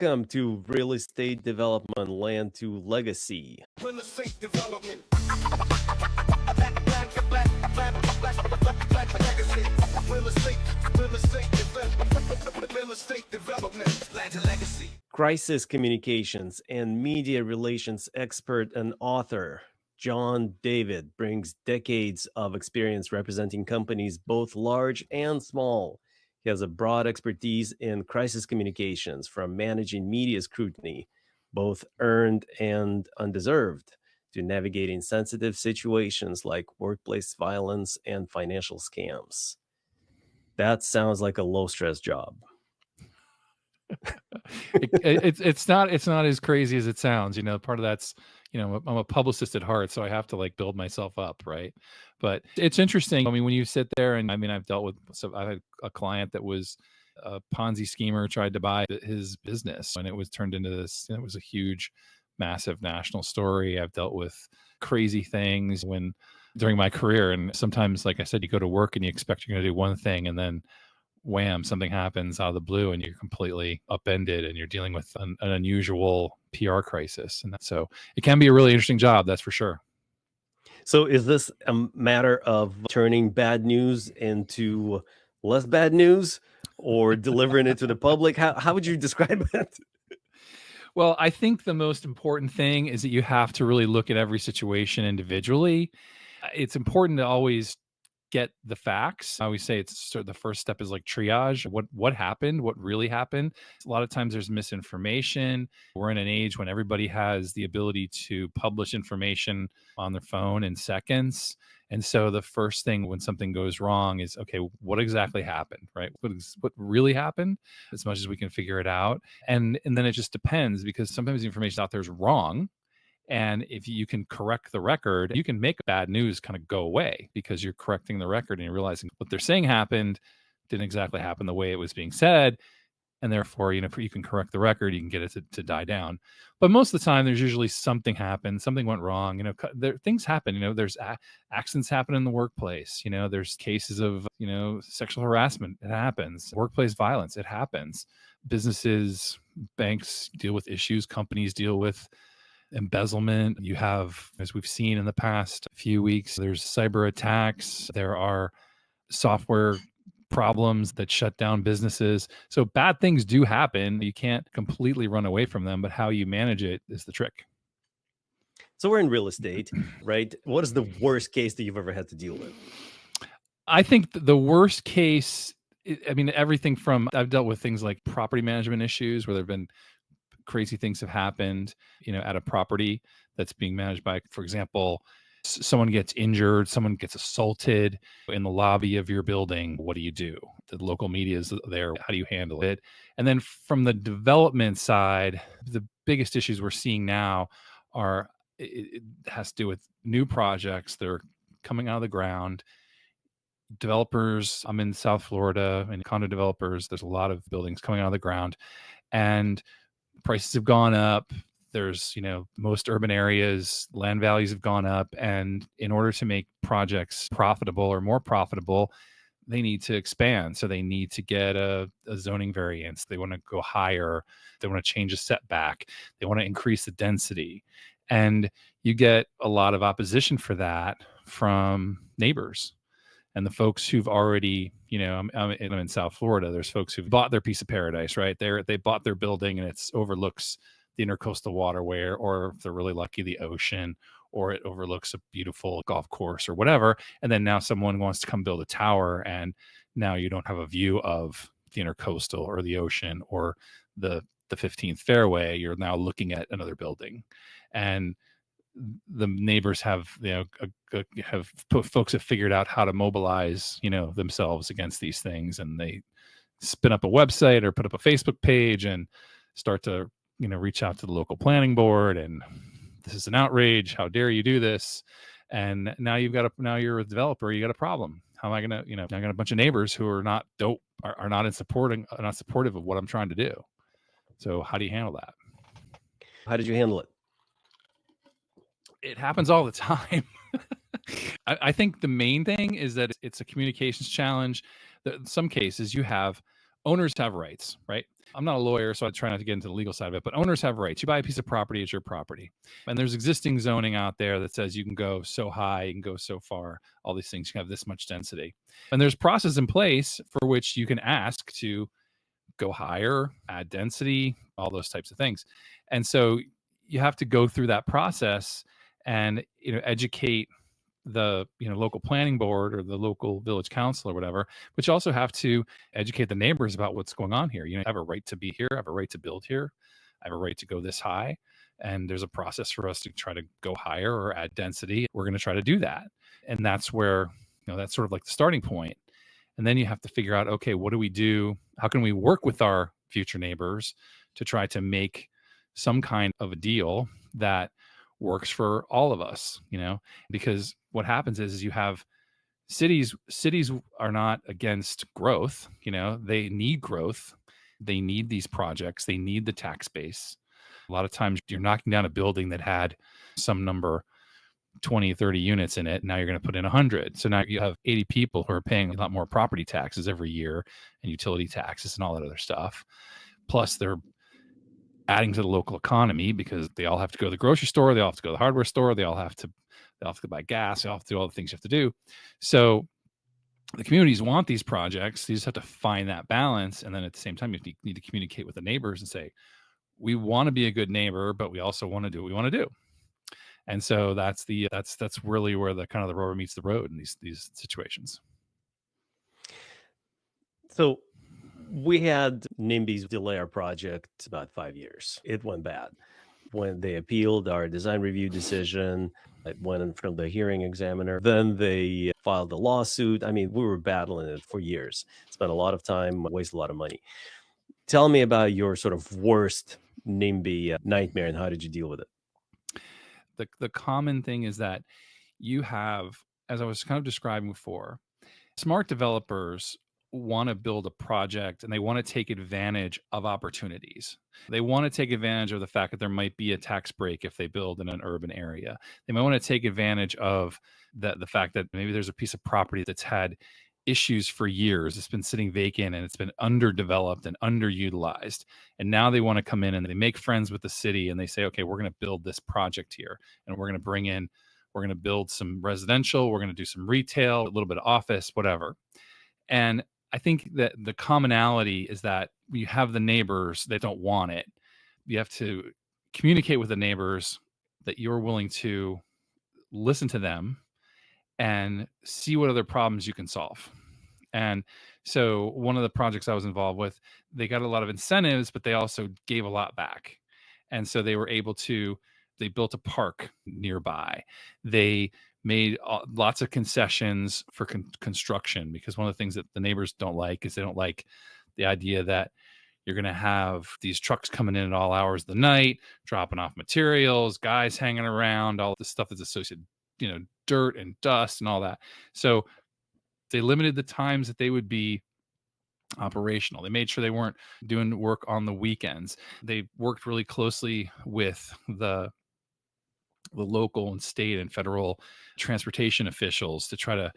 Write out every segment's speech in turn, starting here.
Welcome to Real Estate Development Land to Legacy. Real estate development. Real estate development. Land to legacy. Crisis communications and media relations expert and author John David brings decades of experience representing companies both large and small. He has a broad expertise in crisis communications, from managing media scrutiny, both earned and undeserved, to navigating sensitive situations like workplace violence and financial scams. That sounds like a low-stress job. It's not as crazy as it sounds. Part of that's, I'm a publicist at heart, so I have to build myself up, right? But it's interesting. I mean, when you sit there, and I've dealt with, so I had a client that was a Ponzi schemer, tried to buy his business, and it was turned into this. It was a huge, massive national story. I've dealt with crazy things during my career, and sometimes, like I said, you go to work and you expect you're going to do one thing, and then wham, something happens out of the blue and you're completely upended and you're dealing with an unusual PR crisis. And so it can be a really interesting job, that's for sure. So is this a matter of turning bad news into less bad news, or delivering it to the public? How would you describe it? Well, I think the most important thing is that you have to really look at every situation individually. It's important to always get the facts. I always say it's sort of the first step is triage. What happened? What really happened? A lot of times there's misinformation. We're in an age when everybody has the ability to publish information on their phone in seconds. And so the first thing when something goes wrong is, okay, what exactly happened, right? What really happened, as much as we can figure it out. And then it just depends, because sometimes the information out there is wrong. And if you can correct the record, you can make bad news kind of go away, because you're correcting the record and you're realizing what they're saying happened didn't exactly happen the way it was being said. And therefore, you can correct the record, you can get it to die down. But most of the time, there's usually something happened, something went wrong. Things happen. There's accidents happen in the workplace. There's cases of, sexual harassment. It happens. Workplace violence. It happens. Businesses, banks deal with issues. Companies deal with embezzlement. You have, as we've seen in the past few weeks, there's cyber attacks. There are software problems that shut down businesses. So bad things do happen. You can't completely run away from them, but how you manage it is the trick. So we're in real estate, right? What is the worst case that you've ever had to deal with? I think the worst case, everything from, I've dealt with things like property management issues where there have been crazy things have happened, at a property that's being managed by, for example, someone gets injured, someone gets assaulted in the lobby of your building. What do you do? The local media is there. How do you handle it? And then from the development side, the biggest issues we're seeing now are, it has to do with new projects that are coming out of the ground. Developers, I'm in South Florida, and condo developers, there's a lot of buildings coming out of the ground, and prices have gone up. There's, most urban areas, land values have gone up. And in order to make projects profitable or more profitable, they need to expand. So they need to get a zoning variance. They want to go higher. They want to change a setback. They want to increase the density. And you get a lot of opposition for that from neighbors. And the folks who've already, I'm in South Florida, there's folks who've bought their piece of paradise, right? They bought their building and it overlooks the intercoastal waterway, or if they're really lucky, the ocean, or it overlooks a beautiful golf course or whatever. And then now someone wants to come build a tower, and now you don't have a view of the intercoastal or the ocean or the 15th fairway. You're now looking at another building. And the neighbors have, folks have figured out how to mobilize, themselves against these things, and they spin up a website or put up a Facebook page and start to, reach out to the local planning board, and this is an outrage. How dare you do this? And now you're a developer, you got a problem. How am I going to, I got a bunch of neighbors who are not not supportive of what I'm trying to do. So how do you handle that? How did you handle it? It happens all the time. I think the main thing is that it's a communications challenge. In some cases, owners have rights, right? I'm not a lawyer, so I try not to get into the legal side of it, but owners have rights. You buy a piece of property, it's your property. And there's existing zoning out there that says you can go so high, you can go so far, all these things, you can have this much density. And there's process in place for which you can ask to go higher, add density, all those types of things. And so you have to go through that process and educate the local planning board or the local village council or whatever, but you also have to educate the neighbors about what's going on here. I have a right to be here, I have a right to build here, I have a right to go this high, and there's a process for us to try to go higher or add density. We're going to try to do that. And that's where that's sort of like the starting point. And then you have to figure out, okay, what do we do? How can we work with our future neighbors to try to make some kind of a deal that works for all of us, because what happens is you have cities are not against growth, they need growth. They need these projects. They need the tax base. A lot of times you're knocking down a building that had some number 20, 30 units in it. Now you're going to put in 100. So now you have 80 people who are paying a lot more property taxes every year and utility taxes and all that other stuff. Plus they're adding to the local economy because they all have to go to the grocery store. They all have to go to the hardware store. They all have to buy gas. They all have to do all the things you have to do. So the communities want these projects. You just have to find that balance. And then at the same time, you need to communicate with the neighbors and say, we want to be a good neighbor, but we also want to do what we want to do. And so that's really where the kind of the rubber meets the road in these situations. So we had NIMBY's delay our project about 5 years. It went bad. When they appealed our design review decision, it went in front of the hearing examiner. Then they filed a lawsuit. I mean, we were battling it for years. Spent a lot of time, wasted a lot of money. Tell me about your sort of worst NIMBY nightmare and how did you deal with it? The common thing is that you have, as I was kind of describing before, smart developers want to build a project and they want to take advantage of opportunities. They want to take advantage of the fact that there might be a tax break if they build in an urban area. They might want to take advantage of the fact that maybe there's a piece of property that's had issues for years. It's been sitting vacant and it's been underdeveloped and underutilized. And now they want to come in and they make friends with the city and they say, okay, we're going to build this project here and we're going to build some residential, we're going to do some retail, a little bit of office, whatever. And I think that the commonality is that you have the neighbors that don't want it. You have to communicate with the neighbors that you're willing to listen to them and see what other problems you can solve. And so one of the projects I was involved with, they got a lot of incentives, but they also gave a lot back. And so they built a park nearby. They made lots of concessions for construction, because one of the things that the neighbors don't like is they don't like the idea that you're going to have these trucks coming in at all hours of the night, dropping off materials, guys hanging around, all the stuff that's associated, dirt and dust and all that. So they limited the times that they would be operational. They made sure they weren't doing work on the weekends. They worked really closely with the local and state and federal transportation officials to try to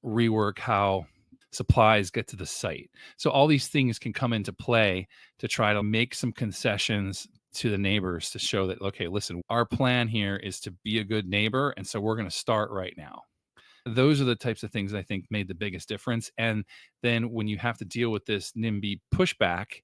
rework how supplies get to the site. So all these things can come into play to try to make some concessions to the neighbors to show that, okay, listen, our plan here is to be a good neighbor. And so we're going to start right now. Those are the types of things I think made the biggest difference. And then when you have to deal with this NIMBY pushback,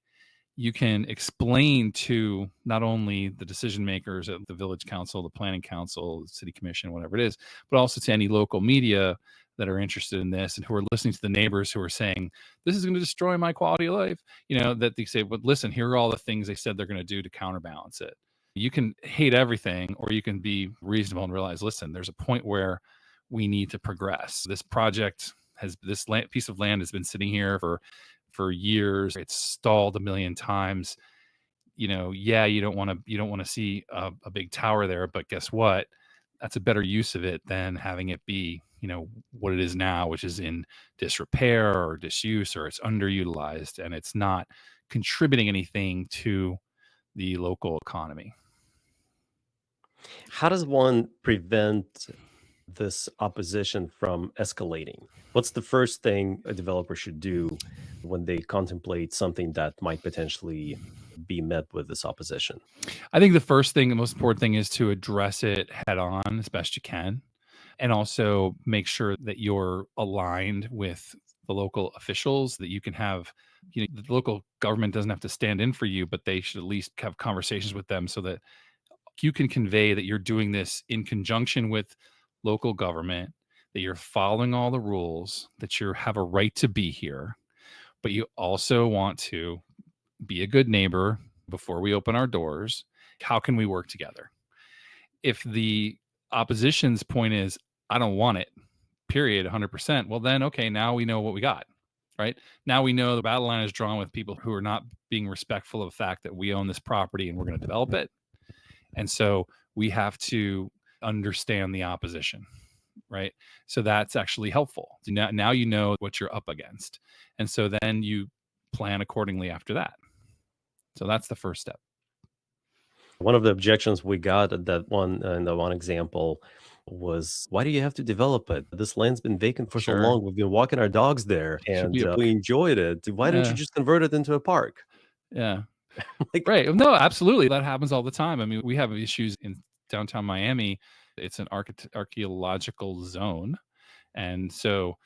you can explain to not only the decision makers at the village council, the planning council, the city commission, whatever it is, but also to any local media that are interested in this and who are listening to the neighbors who are saying, this is going to destroy my quality of life, that they say, but listen, here are all the things they said they're going to do to counterbalance it. You can hate everything, or you can be reasonable and realize, listen, there's a point where we need to progress. This project this piece of land has been sitting here for years. It's stalled a million times. You don't want to see a big tower there, but guess what? That's a better use of it than having it be, what it is now, which is in disrepair or disuse, or it's underutilized and it's not contributing anything to the local economy. How does one prevent this opposition from escalating? What's the first thing a developer should do when they contemplate something that might potentially be met with this opposition? I think the first thing, the most important thing, is to address it head on as best you can, and also make sure that you're aligned with the local officials, that you can have, the local government doesn't have to stand in for you, but they should at least have conversations with them so that you can convey that you're doing this in conjunction with local government, that you're following all the rules, that you have a right to be here, but you also want to be a good neighbor before we open our doors. How can we work together? If the opposition's point is, I don't want it, period, 100%, well, then, okay, now we know what we got, right? Now we know the battle line is drawn with people who are not being respectful of the fact that we own this property and we're going to develop it. And so we have to understand the opposition, right? So that's actually helpful. Now you know what you're up against. And so then you plan accordingly after that. So that's the first step. One of the objections we got at that one in the one example was, why do you have to develop it? This land's been vacant for so Sure. long. We've been walking our dogs there Should and be a we enjoyed it. Why don't you Yeah. just convert it into a park? Yeah. Like, Right. No, absolutely. That happens all the time. I mean, we have issues in downtown Miami. It's an archaeological zone. And so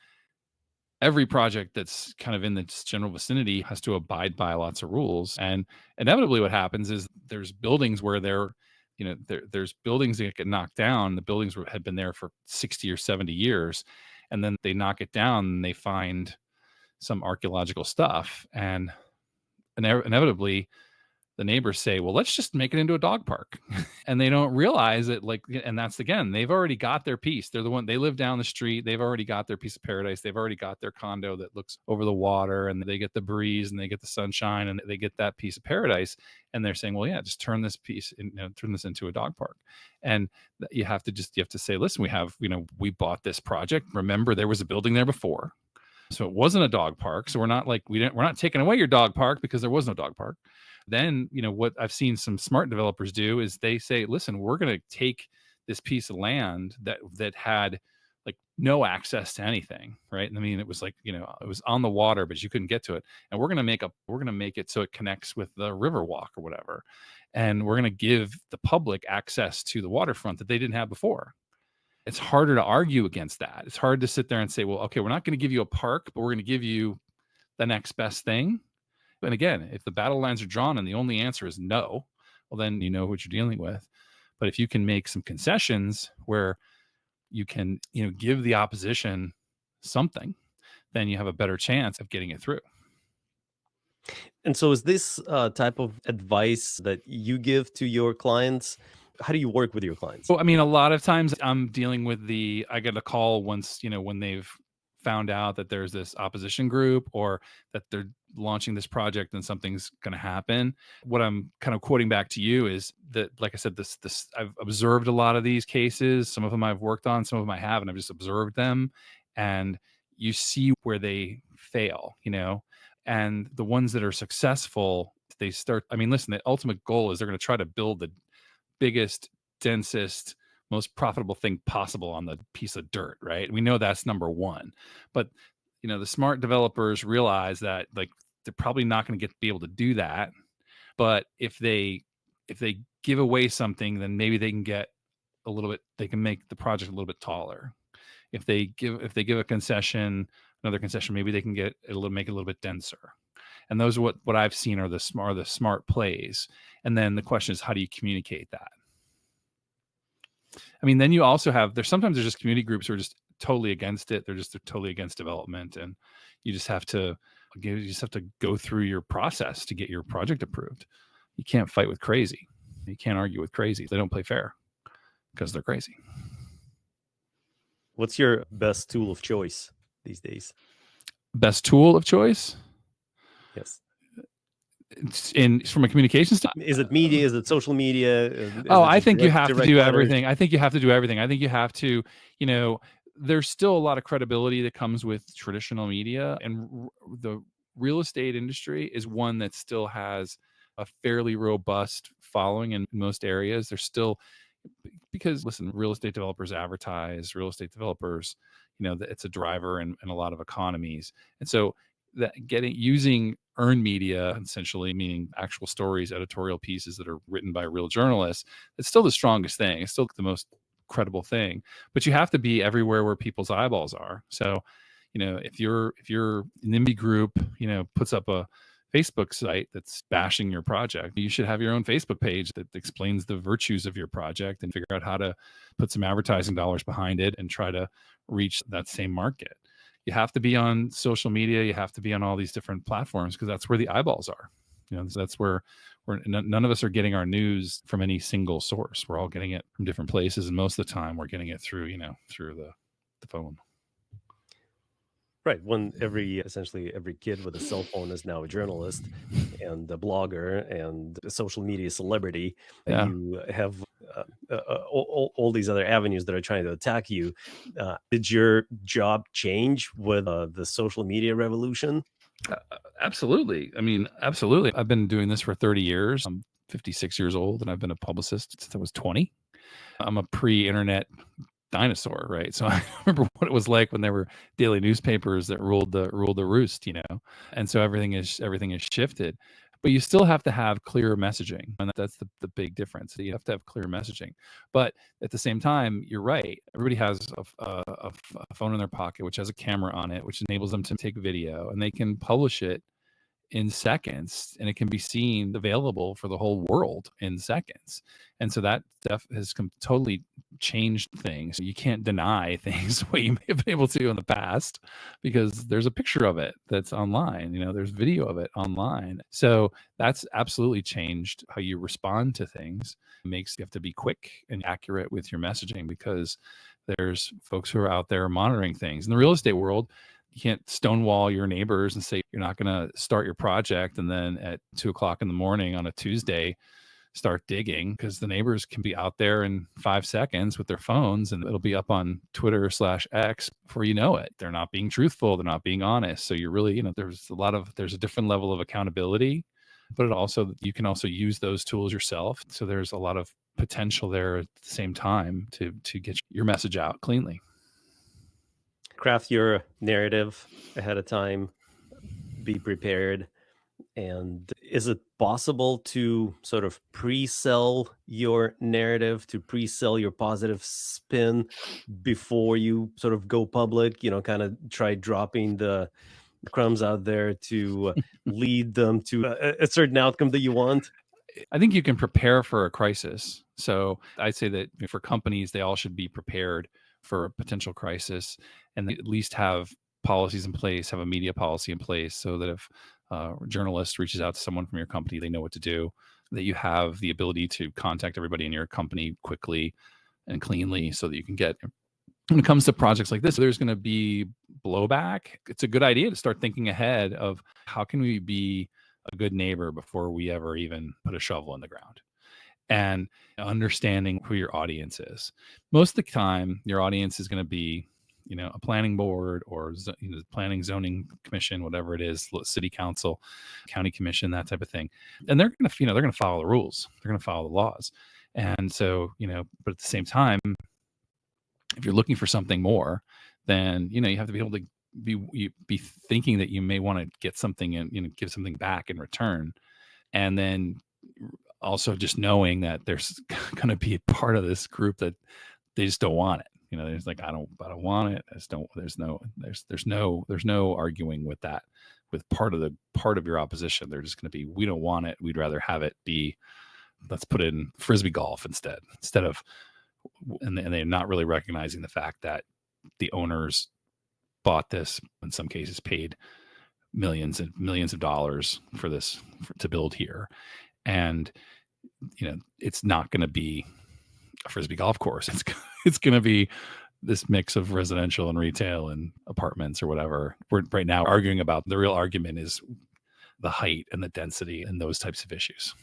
every project that's kind of in this general vicinity has to abide by lots of rules. And inevitably what happens is there's buildings where there's buildings that get knocked down. The buildings had been there for 60 or 70 years. And then they knock it down and they find some archaeological stuff. And inevitably the neighbors say, well, let's just make it into a dog park. And they don't realize it. And that's, again, they've already got their piece. They're the one, they live down the street. They've already got their piece of paradise. They've already got their condo that looks over the water, and they get the breeze and they get the sunshine and they get that piece of paradise. And they're saying, well, yeah, just turn this turn this into a dog park. And you have to say, listen, we bought this project. Remember, there was a building there before. So it wasn't a dog park. So we're not taking away your dog park because there was no dog park. Then, what I've seen some smart developers do is they say, listen, we're going to take this piece of land that had like no access to anything, right? I mean, it was it was on the water, but you couldn't get to it. And we're going to make it so it connects with the river walk or whatever. And we're going to give the public access to the waterfront that they didn't have before. It's harder to argue against that. It's hard to sit there and say, well, okay, we're not going to give you a park, but we're going to give you the next best thing. And again, if the battle lines are drawn and the only answer is no, well, then you know what you're dealing with. But if you can make some concessions where you can, give the opposition something, then you have a better chance of getting it through. and so is this type of advice that you give to your clients? How do you work with your clients? So, I mean, a lot of times I'm dealing with I get a call once, when they've found out that there's this opposition group or that they're launching this project and something's going to happen. What I'm kind of quoting back to you is that, like I said, this I've observed a lot of these cases. Some of them I've worked on, some of them I haven't. I've just observed them, and you see where they fail, and the ones that are successful, they start. I mean, listen, the ultimate goal is they're going to try to build the biggest, densest, most profitable thing possible on the piece of dirt, right? We know that's number one. But the smart developers realize that they're probably not going to be able to do that. But if they give away something, then maybe they can get a little bit, they can make the project a little bit taller. If they give a concession, another concession, maybe they can make it a little bit denser. And those are what I've seen are the smart plays. And then the question is, how do you communicate that? I mean, then you also sometimes there's just community groups who are just totally against it. They're totally against development. And you just have to go through your process to get your project approved. You can't fight with crazy. You can't argue with crazy. They don't play fair because they're crazy. What's your best tool of choice these days? Best tool of choice? Yes. From a communication style, is it media? Is it social media? I think you have to do everything. I think you have to do everything. I think you have to, there's still a lot of credibility that comes with traditional media, and the real estate industry is one that still has a fairly robust following in most areas. There's still, because listen, real estate developers advertise, real estate developers, it's a driver in a lot of economies. And so that using earned media, essentially meaning actual stories, editorial pieces that are written by real journalists, it's still the strongest thing. It's still the most credible thing. But you have to be everywhere where people's eyeballs are. So, if your NIMBY group, puts up a Facebook site that's bashing your project, you should have your own Facebook page that explains the virtues of your project and figure out how to put some advertising dollars behind it and try to reach that same market. You have to be on social media. You have to be on all these different platforms because that's where the eyeballs are. So that's where none of us are getting our news from any single source. We're all getting it from different places, and most of the time we're getting it through the phone. Right. When essentially every kid with a cell phone is now a journalist and a blogger and a social media celebrity. Yeah. You have all these other avenues that are trying to attack you. Did your job change with the social media revolution? Absolutely. I mean, absolutely. I've been doing this for 30 years. I'm 56 years old and I've been a publicist since I was 20. I'm a pre-internet dinosaur, right? So I remember what it was like when there were daily newspapers that ruled the roost, and so everything is shifted, but you still have to have clear messaging, and that's the big difference. You have to have clear messaging, but at the same time, you're right. Everybody has a phone in their pocket which has a camera on it, which enables them to take video, and they can publish it in seconds, and it can be seen available for the whole world in seconds. And so that stuff has totally changed things. You can't deny things the way you may have been able to in the past because there's a picture of it that's online, there's video of it online. So that's absolutely changed how you respond to things. It makes you have to be quick and accurate with your messaging because there's folks who are out there monitoring things. In the real estate world, you can't stonewall your neighbors and say you're not going to start your project and then at 2:00 in the morning on a Tuesday start digging, because the neighbors can be out there in 5 seconds with their phones and it'll be up on Twitter/X before you know it. They're not being truthful. They're not being honest. So you're really, there's a different level of accountability, but you can also use those tools yourself. So there's a lot of potential there at the same time to get your message out cleanly. Craft your narrative ahead of time, be prepared. And is it possible to sort of pre-sell your narrative, to pre-sell your positive spin before you sort of go public, kind of try dropping the crumbs out there to lead them to a certain outcome that you want? I think you can prepare for a crisis. So I'd say that for companies, they all should be prepared for a potential crisis and at least have policies in place, have a media policy in place so that if a journalist reaches out to someone from your company, they know what to do, that you have the ability to contact everybody in your company quickly and cleanly so that you can get. When it comes to projects like this, there's going to be blowback. It's a good idea to start thinking ahead of how can we be a good neighbor before we ever even put a shovel in the ground, and understanding who your audience is. Most of the time, your audience is going to be, a planning board or planning zoning commission, whatever it is, city council, county commission, that type of thing. And they're going to, they're going to follow the rules. They're going to follow the laws. And so, but at the same time, if you're looking for something more, then, you have to be able to be thinking that you may want to get something and, give something back in return. And then also just knowing that there's going to be a part of this group that they just don't want it. There's like, I don't want it. I just don't, there's no arguing with that, with part of your opposition. They're just going to be, we don't want it. We'd rather have it be, let's put it in Frisbee golf instead of, and they're not really recognizing the fact that the owners bought this, in some cases paid millions and millions of dollars for this to build here. And, it's not going to be a Frisbee golf course. It's going to be this mix of residential and retail and apartments or whatever. We're right now arguing about, the real argument is the height and the density and those types of issues.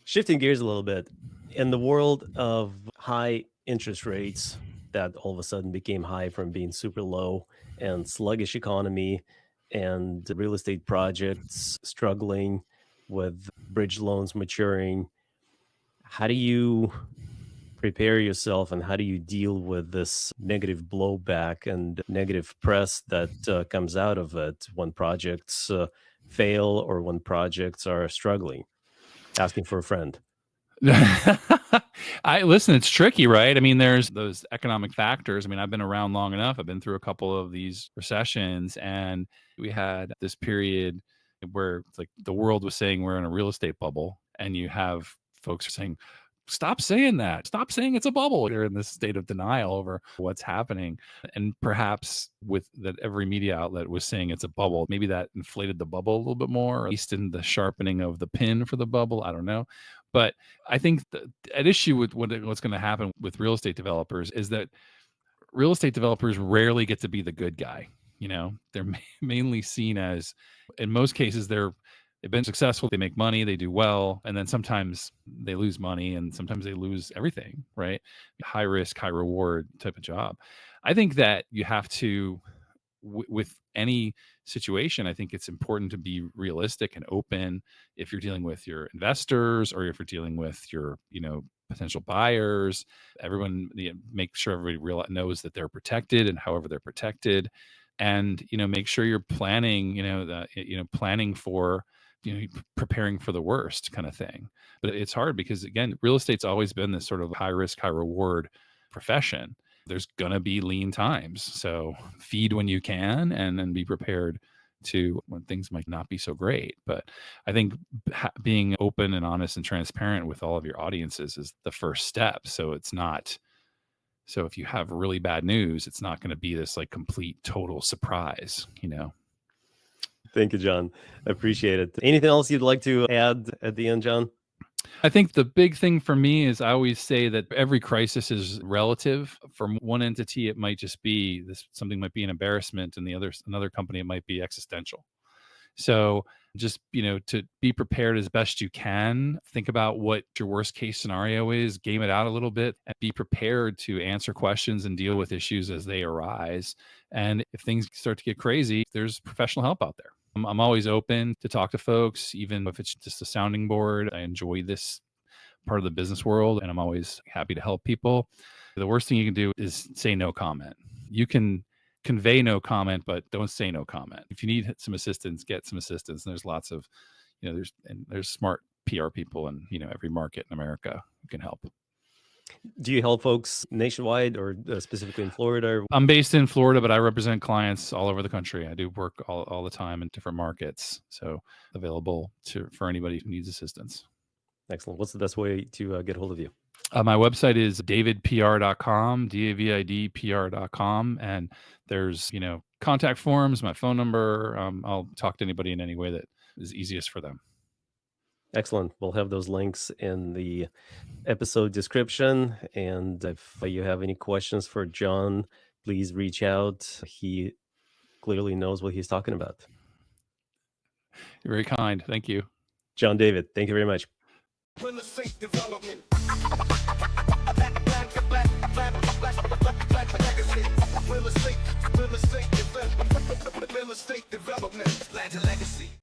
Shifting gears a little bit, in the world of high interest rates that all of a sudden became high from being super low, and sluggish economy and real estate projects struggling with bridge loans maturing, how do you prepare yourself, and how do you deal with this negative blowback and negative press that comes out of it when projects fail or when projects are struggling? Asking for a friend. I listen, it's tricky, right? I mean, there's those economic factors. I mean, I've been around long enough. I've been through a couple of these recessions, and we had this period where it's like the world was saying we're in a real estate bubble, and you have folks saying, stop saying that. Stop saying it's a bubble. You're in this state of denial over what's happening. And perhaps with that, every media outlet was saying it's a bubble. Maybe that inflated the bubble a little bit more, or at least in the sharpening of the pin for the bubble. I don't know. But I think at issue with what's going to happen with real estate developers is that real estate developers rarely get to be the good guy. You know, they're mainly seen as, in most cases, they've been successful, they make money, they do well, and then sometimes they lose money and sometimes they lose everything, right? High risk, high reward type of job. I think that you have to, with any situation, I think it's important to be realistic and open if you're dealing with your investors or if you're dealing with your, potential buyers. Everyone, make sure everybody knows that they're protected and however they're protected, and make sure you're planning, planning for, preparing for the worst kind of thing. But it's hard because, again, real estate's always been this sort of high risk, high reward profession. There's going to be lean times. So feed when you can and then be prepared to when things might not be so great. But I think being open and honest and transparent with all of your audiences is the first step. So it's not, so if you have really bad news, it's not going to be this like complete total surprise, Thank you, John. I appreciate it. Anything else you'd like to add at the end, John? I think the big thing for me is I always say that every crisis is relative. For one entity, it might just be something might be an embarrassment, and another company, it might be existential. So just, to be prepared as best you can, think about what your worst case scenario is, game it out a little bit, and be prepared to answer questions and deal with issues as they arise. And if things start to get crazy, there's professional help out there. I'm always open to talk to folks, even if it's just a sounding board. I enjoy this part of the business world, and I'm always happy to help people. The worst thing you can do is say no comment. You can convey no comment, but don't say no comment. If you need some assistance, get some assistance. And there's lots of, there's smart PR people in, every market in America who can help. Do you help folks nationwide or specifically in Florida? I'm based in Florida, but I represent clients all over the country. I do work all the time in different markets. So available for anybody who needs assistance. Excellent. What's the best way to get hold of you? My website is davidpr.com, davidpr.com. And there's, contact forms, my phone number. I'll talk to anybody in any way that is easiest for them. Excellent. We'll have those links in the episode description. And if you have any questions for John, please reach out. He clearly knows what he's talking about. You're very kind. Thank you. John David, thank you very much. Real estate development.